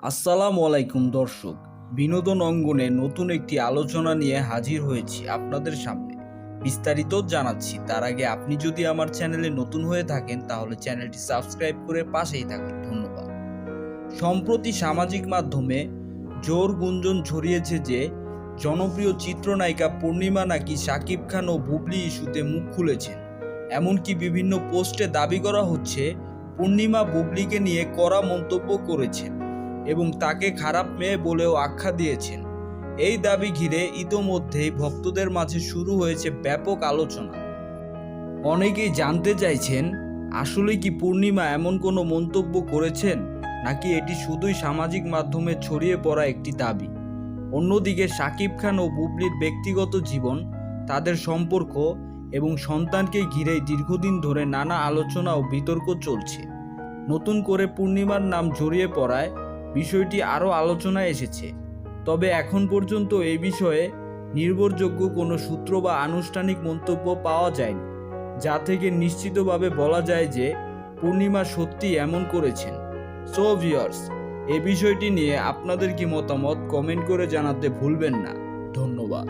আসসালামু আলাইকুম দর্শক, বিনোদন অঙ্গনে নতুন একটি আলোচনা নিয়ে হাজির হয়েছি আপনাদের সামনে। বিস্তারিত জানাচ্ছি তার আগে আপনি যদি আমার চ্যানেলে নতুন হয়ে থাকেন তাহলে চ্যানেলটি সাবস্ক্রাইব করে পাশেই থাকুন। ধন্যবাদ। সম্প্রতি সামাজিক মাধ্যমে জোর গুঞ্জন ছড়িয়েছে যে জনপ্রিয় চিত্রনায়িকা পূর্ণিমা নাকি শাকিব খান ও বুবলি ইস্যুতে মুখ খুলেছেন। এমনকি বিভিন্ন পোস্টে দাবি করা হচ্ছে পূর্ণিমা বুবলিকে নিয়ে কড়া মন্তব্য করেছেন এবং তাকে খারাপ মেয়ে বলেও আখ্যা দিয়েছেন। এই দাবি ঘিরে ইতোমধ্যেই ভক্তদের মাঝে শুরু হয়েছে ব্যাপক আলোচনা। অনেকেই জানতে চাইছেন আসলে কি পূর্ণিমা এমন কোনো মন্তব্য করেছেন নাকি এটি শুধুই সামাজিক মাধ্যমে ছড়িয়ে পড়া একটি দাবি। অন্যদিকে শাকিব খান ও বুবলির ব্যক্তিগত জীবন, তাদের সম্পর্ক এবং সন্তানকে ঘিরে দীর্ঘদিন ধরে নানা আলোচনা ও বিতর্ক চলছে। নতুন করে পূর্ণিমার নাম জড়িয়ে পড়ায় বিষয়টি আরও আলোচনায় এসেছে। তবে এখন পর্যন্ত এই বিষয়ে নির্ভরযোগ্য কোনো সূত্র বা আনুষ্ঠানিক মন্তব্য পাওয়া যায়নি, যা থেকে নিশ্চিতভাবে বলা যায় যে পূর্ণিমা সত্যি এমন করেছেন। সো ভিউয়ার্স, এই বিষয়টি নিয়ে আপনাদের কি মতামত কমেন্ট করে জানাতে ভুলবেন না। ধন্যবাদ।